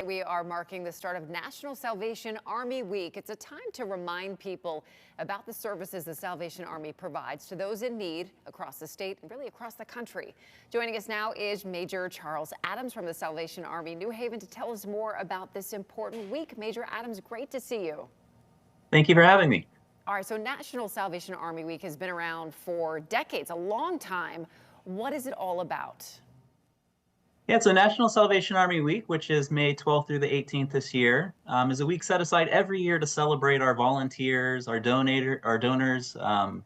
we are marking the start of National Salvation Army Week. It's a time to remind people about the services the Salvation Army provides to those in need across the state and really across the country. Joining us now is Major Charles Adams from the Salvation Army New Haven to tell us more about this important week. Major Adams, great to see you. Thank you for having me. All right, so National Salvation Army Week has been around for decades, a long time. What is it all about? Yeah, so National Salvation Army Week, which is May 12th through the 18th this year, is a week set aside every year to celebrate our volunteers, our donors,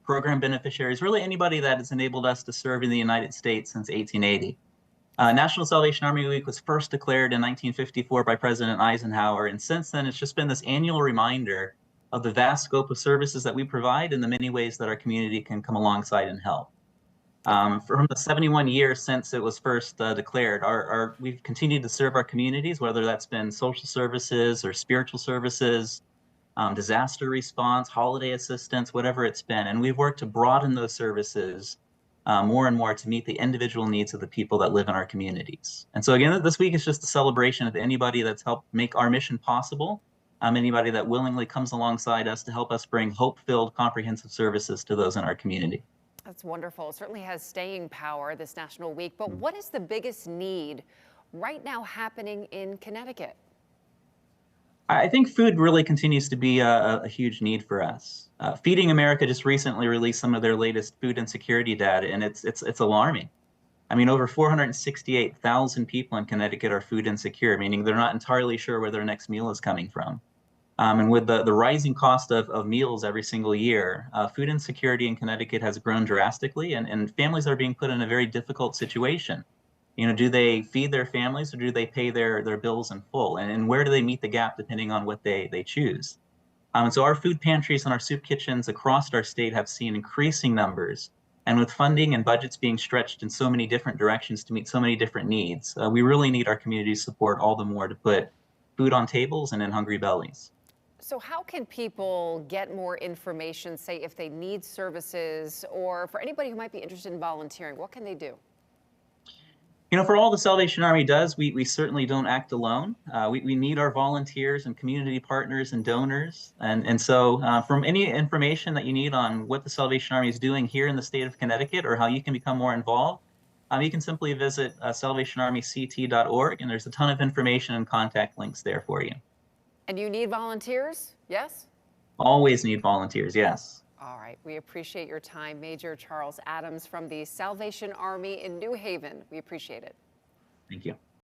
program beneficiaries, really anybody that has enabled us to serve in the United States since 1880. National Salvation Army Week was first declared in 1954 by President Eisenhower, and since then it's just been this annual reminder of the vast scope of services that we provide and the many ways that our community can come alongside and help. From the 71 years since it was first declared, we've continued to serve our communities, whether that's been social services or spiritual services, disaster response, holiday assistance, whatever it's been. And we've worked to broaden those services more and more to meet the individual needs of the people that live in our communities. And so again, this week is just a celebration of anybody that's helped make our mission possible, anybody that willingly comes alongside us to help us bring hope-filled, comprehensive services to those in our community. That's wonderful. It certainly has staying power, this National Week. But what is the biggest need right now happening in Connecticut? I think food really continues to be a huge need for us. Feeding America just recently released some of their latest food insecurity data, and it's alarming. I mean, over 468,000 people in Connecticut are food insecure, meaning they're not entirely sure where their next meal is coming from. And with the rising cost of meals every single year, food insecurity in Connecticut has grown drastically, and families are being put in a very difficult situation. You know, do they feed their families or do they pay their bills in full? And where do they meet the gap depending on what they choose? And so our food pantries and our soup kitchens across our state have seen increasing numbers. And with funding and budgets being stretched in so many different directions to meet so many different needs, we really need our community support all the more to put food on tables and in hungry bellies. So how can people get more information, say if they need services, or for anybody who might be interested in volunteering, what can they do? You know, for all the Salvation Army does, we certainly don't act alone. We need our volunteers and community partners and donors. And so from any information that you need on what the Salvation Army is doing here in the state of Connecticut or how you can become more involved, you can simply visit salvationarmyct.org, and there's a ton of information and contact links there for you. And you need volunteers, yes? Always need volunteers, yes. All right, we appreciate your time. Major Charles Adams from the Salvation Army in New Haven. We appreciate it. Thank you.